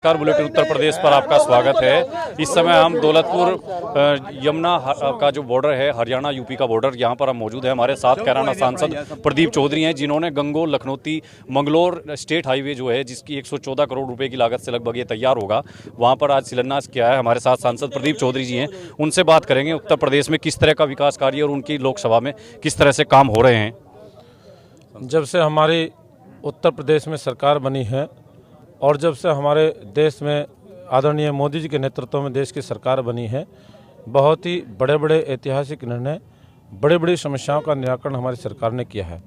नमस्कार, बुलेटिन उत्तर प्रदेश पर आपका स्वागत है। इस समय हम दौलतपुर यमुना का जो बॉर्डर है, हरियाणा यूपी का बॉर्डर, यहाँ पर हम मौजूद हैं। हमारे साथ कैराना सांसद प्रदीप चौधरी हैं, जिन्होंने गंगोर लखनौती मंगलोर स्टेट हाईवे जो है, जिसकी 114 करोड़ रुपए की लागत से लगभग ये तैयार होगा, वहाँ पर आज शिलान्यास किया है। हमारे साथ सांसद प्रदीप चौधरी जी हैं, उनसे बात करेंगे उत्तर प्रदेश में किस तरह का विकास कार्य और उनकी लोकसभा में किस तरह से काम हो रहे हैं। जब से हमारी उत्तर प्रदेश में सरकार बनी है और जब से हमारे देश में आदरणीय मोदी जी के नेतृत्व में देश की सरकार बनी है, बहुत ही बड़े बड़े ऐतिहासिक निर्णय, बड़ी बड़ी समस्याओं का निराकरण हमारी सरकार ने किया है।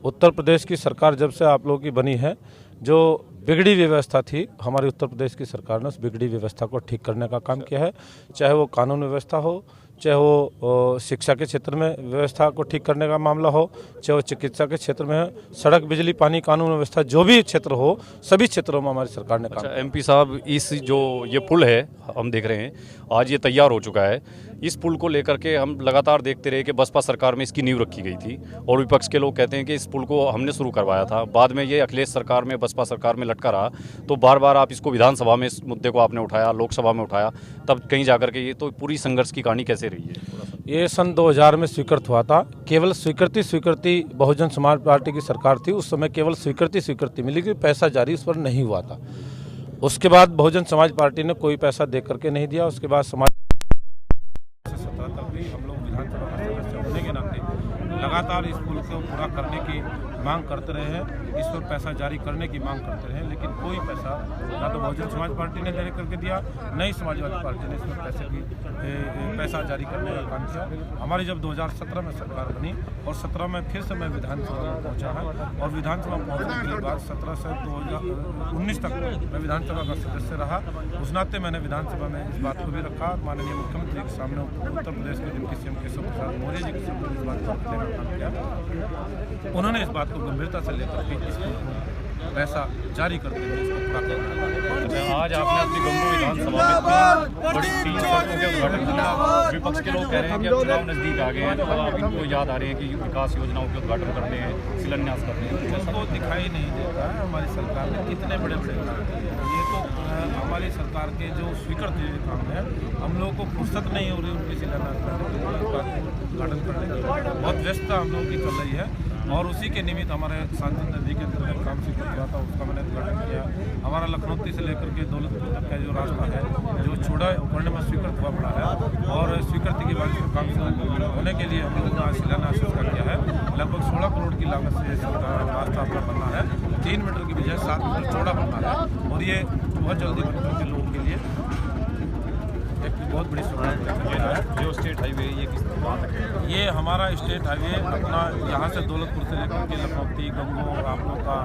उत्तर प्रदेश की सरकार जब से आप लोगों की बनी है, जो बिगड़ी व्यवस्था थी, हमारी उत्तर प्रदेश की सरकार ने उस बिगड़ी व्यवस्था को ठीक करने का काम किया है। चाहे वो कानून व्यवस्था हो, चाहे वो शिक्षा के क्षेत्र में व्यवस्था को ठीक करने का मामला हो, चाहे वो चिकित्सा के क्षेत्र में हो, सड़क, बिजली, पानी, कानून व्यवस्था, जो भी क्षेत्र हो, सभी क्षेत्रों में हमारी सरकार ने काम किया। एमपी साहब, इस जो ये पुल है हम देख रहे हैं, आज ये तैयार हो चुका है। इस पुल को लेकर के हम लगातार देखते रहे कि बसपा सरकार में इसकी नींव रखी गई थी और विपक्ष के लोग कहते हैं कि इस पुल को हमने शुरू करवाया था, बाद में ये अखिलेश सरकार में, बसपा सरकार में लटका रहा। तो बार बार आप इसको विधानसभा में, इस मुद्दे को आपने उठाया, लोकसभा में उठाया, तब कहीं जाकर के ये तो पूरी संघर्ष की कहानी कैसे रही है? ये सन 2000 में स्वीकृत हुआ था। केवल स्वीकृति बहुजन समाज पार्टी की सरकार थी, उस समय केवल स्वीकृति मिली कि पैसा जारी उस पर नहीं हुआ था। उसके बाद बहुजन समाज पार्टी ने कोई पैसा दे करके नहीं दिया। उसके बाद समाज तक भी हम लोग विधानसभा का सदस्य होने के नाते लगातार इस पुल को पूरा करने की मांग करते रहे हैं, इस पर पैसा जारी करने की मांग करते रहे, लेकिन कोई पैसा ना तो बहुजन समाज पार्टी ने जारी करके दिया, न ही समाजवादी पार्टी ने इसमें पैसा जारी करने का काम किया। हमारी जब 2017 में सरकार बनी और 17 में फिर से मैं विधानसभा में पहुंचा है और विधानसभा पहुंचने के बाद 17 से 2019 तक मैं विधानसभा का सदस्य रहा। उस नाते मैंने विधानसभा में इस बात को भी रखा, माननीय मुख्यमंत्री के सामने उत्तर प्रदेश के जिनके सीएम केशव प्रसाद मौर्य जी के सामने इस बात को रखने का काम किया। उन्होंने इस बात को गंभीरता से लेकर के इस पैसा जारी करते हुए इसको पूरा करना। आज आपने अपनी गंगोर विधानसभा में बड़ी 3 सड़कों के उद्घाटन किया। विपक्ष के लोग कह रहे हैं कि अब चुनाव नजदीक आ गए हैं, तो अब इनको याद आ रहे हैं कि विकास योजनाओं के उद्घाटन करने हैं, शिलान्यास करने हैं। उनको दिखाई नहीं देता है हमारी सरकार ने कितने बड़े बड़े काम किए हैं। ये तो हमारी सरकार के जो स्वीकृत काम है, हम लोगों को फुर्सत नहीं हो रही उनके शिलान्यास करने की, उद्घाटन करने की। बहुत व्यस्तता हम लोगों की चल रही है और उसी के निमित्त हमारे सांसद नदी के अंतर्गत काम स्वीकृत हुआ था, उसका मैंने उद्घाटन किया। हमारा लखनौती से लेकर के दौलतपुर तक का जो रास्ता है, जो छोड़ा उपकरण में स्वीकृत हुआ पड़ा है और स्वीकृति के बाद काम होने के लिए हम लोगों ने शिलान्यास का किया है। लगभग 16 करोड़ की लागत से रास्ता अपना बनना है, 3 मीटर की बजाय 7 मीटर चौड़ा बनना है और ये बहुत जल्दी बनकर के लोगों के लिए एक बहुत बड़ी सुविधा है। जो स्टेट हाईवे ये किस बात है? ये हमारा स्टेट हाईवे अपना यहाँ से दौलतपुर से लेकर के लखनौती, गंगोर, आप लोग का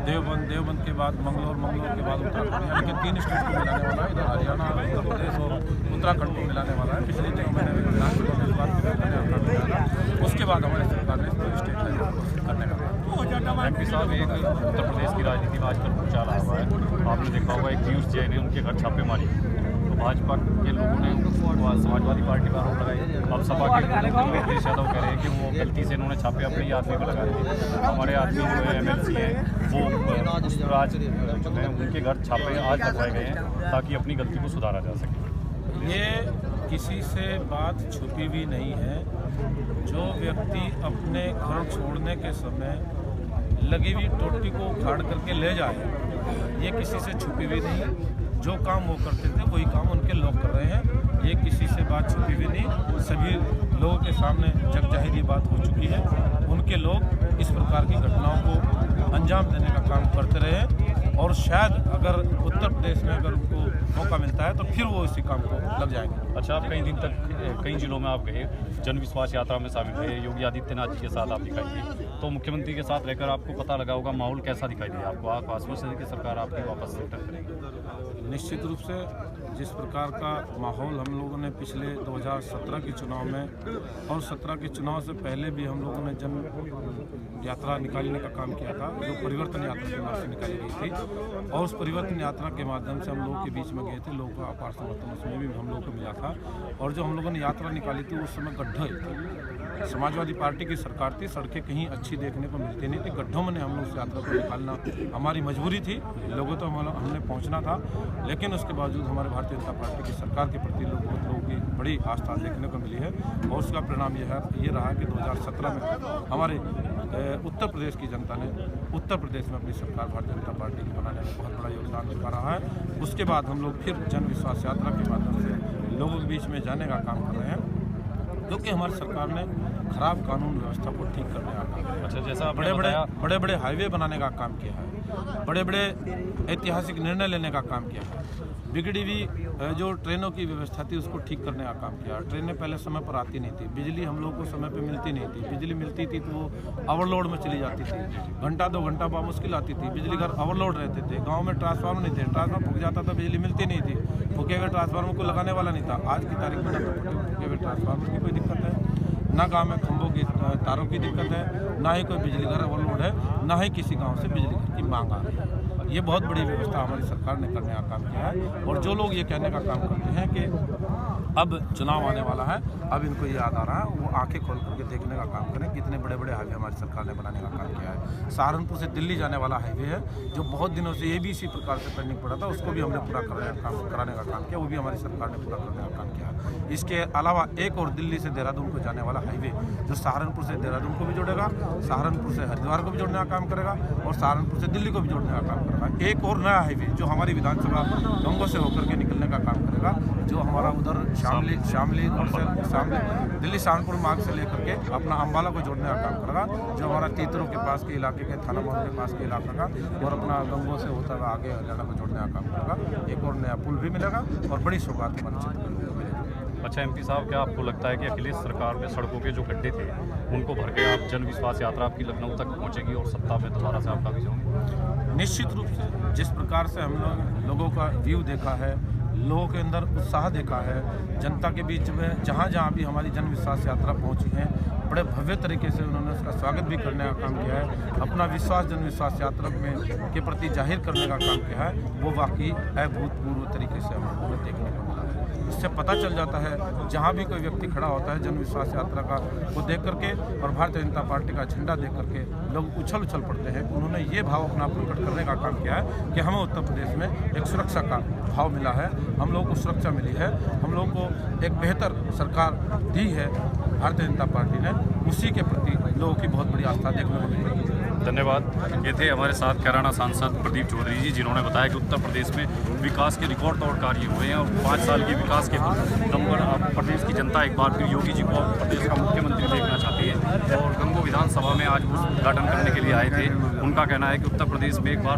देवबंद के बाद मंगलोर के बाद उत्तराखंड, यानी कि 3 स्टेट को मिलाने वाला है। इधर हरियाणा, उत्तर प्रदेश और उत्तराखंड को मिलाने वाला है। पिछले 3 महीने में विधानसभा में इस बात को उसके बाद हमारे सरकार ने स्टेट हाईवे करने का। एमपी साहब, एक उत्तर प्रदेश की राजनीति में आजकल कुछ चल रहा है, आपने देखा होगा, एक पीयूष जैन ने उनके घर छापेमारी, तो भाजपा के लोगों ने समाजवादी पार्टी पर आरोप लगाई। अब सपा के अखिलेश यादव कह रहे हैं कि वो गलती से इन्होंने छापे अपने आदमी पर लगाए थे। हमारे आदमी जो MLC हैं वो पुष्पराज जो है, उनके घर छापे आज लगवाए गए हैं ताकि अपनी गलती को सुधारा जा सके। ये किसी से बात छुपी भी नहीं है। जो व्यक्ति अपने घर छोड़ने के समय लगी हुई टोटी को उखाड़ करके ले जाए, ये किसी से छुपी भी नहीं। जो काम वो करते थे वही काम उनके लोग कर रहे हैं। ये किसी से बात छुपी भी नहीं, सभी लोगों के सामने जग जाहिर ये बात हो चुकी है। उनके लोग इस प्रकार की घटनाओं को अंजाम देने का काम करते रहे और शायद अगर उत्तर प्रदेश में अगर उनको मौका मिलता है तो फिर वो इसी काम को लग जाएंगे। अच्छा, आप कई दिन तक कई जिलों में आप गए, जन विश्वास यात्रा में शामिल रहे, योगी आदित्यनाथ जी के साथ आप दिखाई दी, तो मुख्यमंत्री के साथ रहकर आपको पता लगा होगा माहौल कैसा दिखाई दिया आपको? आप आश्वस्त हैं कि सरकार आपकी वापस रिटर्न करेगी? निश्चित रूप से जिस प्रकार का माहौल हम लोगों ने पिछले 2017 के चुनाव में और 17 के चुनाव से पहले भी हम लोगों ने जन यात्रा निकालने का काम किया था, जो परिवर्तन यात्रा के नाम से निकाली गई थी और उस परिवर्तन यात्रा के माध्यम से हम लोगों के बीच में गए थे। लोगों का अपार समर्थन उसमें भी हम लोगों को मिला था और जो हम लोगों ने यात्रा निकाली थी उस समय गड्ढे थे, समाजवादी पार्टी की सरकार थी, सड़कें कहीं अच्छी देखने को मिलती नहीं थी, गड्ढों में हम लोग उस यात्रा को निकालना हमारी मजबूरी थी, लोगों तो हमने पहुंचना था। लेकिन उसके बावजूद हमारे भारतीय जनता पार्टी की सरकार के प्रति लोगों की बड़ी आस्था देखने को मिली है और उसका परिणाम ये रहा कि 2017 में हमारे उत्तर प्रदेश की जनता ने उत्तर प्रदेश में अपनी सरकार भारतीय जनता पार्टी की बनाने में बहुत बड़ा योगदान निभा रहा है। उसके बाद हम लोग फिर जन विश्वास यात्रा के माध्यम से लोगों के बीच में जाने का काम कर रहे हैं, क्योंकि हमारी सरकार ने खराब कानून व्यवस्था को ठीक करने का काम किया। अच्छा, जैसा बड़े बड़े हाईवे बनाने का काम किया है, बड़े बड़े ऐतिहासिक निर्णय लेने का काम किया है, बिगड़ी हुई जो ट्रेनों की व्यवस्था थी उसको ठीक करने का काम किया। ट्रेनें पहले समय पर आती नहीं थी, बिजली हम लोग को समय पर मिलती नहीं थी, बिजली मिलती थी तो वो ओवरलोड में चली जाती थी, घंटा 2 घंटा बाद मुश्किल आती थी, बिजली घर ओवरलोड रहते थे, गांव में ट्रांसफार्मर नहीं थे, ट्रांसफार्मर फूक जाता था, बिजली मिलती नहीं थी, फूके हुए ट्रांसफार्मर को लगाने वाला नहीं था। आज की तारीख में ना फूके हुए ट्रांसफार्मर की कोई दिक्कत है, ना गाँव में खंभों की तारों की दिक्कत है, ना ही कोई बिजली घर ओवरलोड है, ना ही किसी गाँव से बिजली घर की मांग आ रही है। ये बहुत बड़ी व्यवस्था हमारी सरकार ने करने का काम किया है। और जो लोग ये कहने का काम करते हैं कि अब चुनाव आने वाला है, अब इनको ये याद आ रहा है, वो आंखें खोल करके देखने का काम करें कितने बड़े बड़े हाईवे हमारी सरकार ने बनाने का काम किया है। सहारनपुर से दिल्ली जाने वाला हाईवे है जो बहुत दिनों से ये भी इसी प्रकार से पेंडिंग पड़ा था, उसको भी हमने पूरा कराने का काम किया, वो भी हमारी सरकार ने पूरा करने का काम किया। इसके अलावा एक और दिल्ली से देहरादून को जाने वाला हाईवे जो सहारनपुर से देहरादून को भी जोड़ेगा, सहारनपुर से हरिद्वार को भी जोड़ने का काम करेगा और सहारनपुर से दिल्ली को भी जोड़ने का काम करेगा। एक और नया हाईवे जो हमारी विधानसभा गंगों से होकर के निकलने का काम करेगा, जो हमारा उधर शामली और दिल्ली सहारनपुर मार्ग से लेकर के अपना अम्बाला को जोड़ने का काम करेगा, जो हमारा तीतरों के पास के इलाके के थाना मोड़ के पास के इलाका का और अपना गंगों से होता हुआ आगे हरियाणा को जोड़ने का काम करेगा। एक और नया पुल भी मिलेगा और बड़ी सौगात हमारे क्षेत्र के लोगों को मिलेगी। अच्छा एमपी साहब, क्या आपको लगता है कि अखिलेश सरकार में सड़कों के जो गड्ढे थे उनको भर के आप जन विश्वास यात्रा आपकी लखनऊ तक पहुंचेगी और सत्ता में दोबारा से आप काबिज होंगे? निश्चित रूप से जिस प्रकार से हम लोगों का व्यू देखा है, लोगों के अंदर उत्साह देखा है, जनता के बीच में जहाँ जहाँ भी हमारी जन विश्वास यात्रा पहुँची है, बड़े भव्य तरीके से उन्होंने उसका स्वागत भी करने का काम किया है, अपना विश्वास जन विश्वास यात्रा के प्रति जाहिर करने का काम किया है, वो वाकई अभूतपूर्व तरीके से हमें देखने को मिला है। इससे पता चल जाता है जहाँ भी कोई व्यक्ति खड़ा होता है जन विश्वास यात्रा का को देख करके और भारतीय जनता पार्टी का झंडा देख करके लोग उछल पड़ते हैं। उन्होंने ये भाव अपना प्रकट करने का काम किया है कि हमें उत्तर प्रदेश में एक सुरक्षा का भाव मिला है, हम लोगों को सुरक्षा मिली है, हम लोगों को एक बेहतर सरकार दी है भारतीय जनता पार्टी ने, उसी के प्रति लोगों की बहुत बड़ी आस्था देखने को मिली है। धन्यवाद। ये थे हमारे साथ कैराना सांसद प्रदीप चौधरी जी, जिन्होंने बताया कि उत्तर प्रदेश में विकास के रिकॉर्ड तोड़ कार्य हुए हैं और 5 साल के विकास के दम पर प्रदेश की जनता एक बार फिर योगी जी को प्रदेश का मुख्यमंत्री देखना चाहती है और गंगो विधानसभा में आज उद्घाटन करने के लिए आए थे। उनका कहना है कि उत्तर प्रदेश में एक बार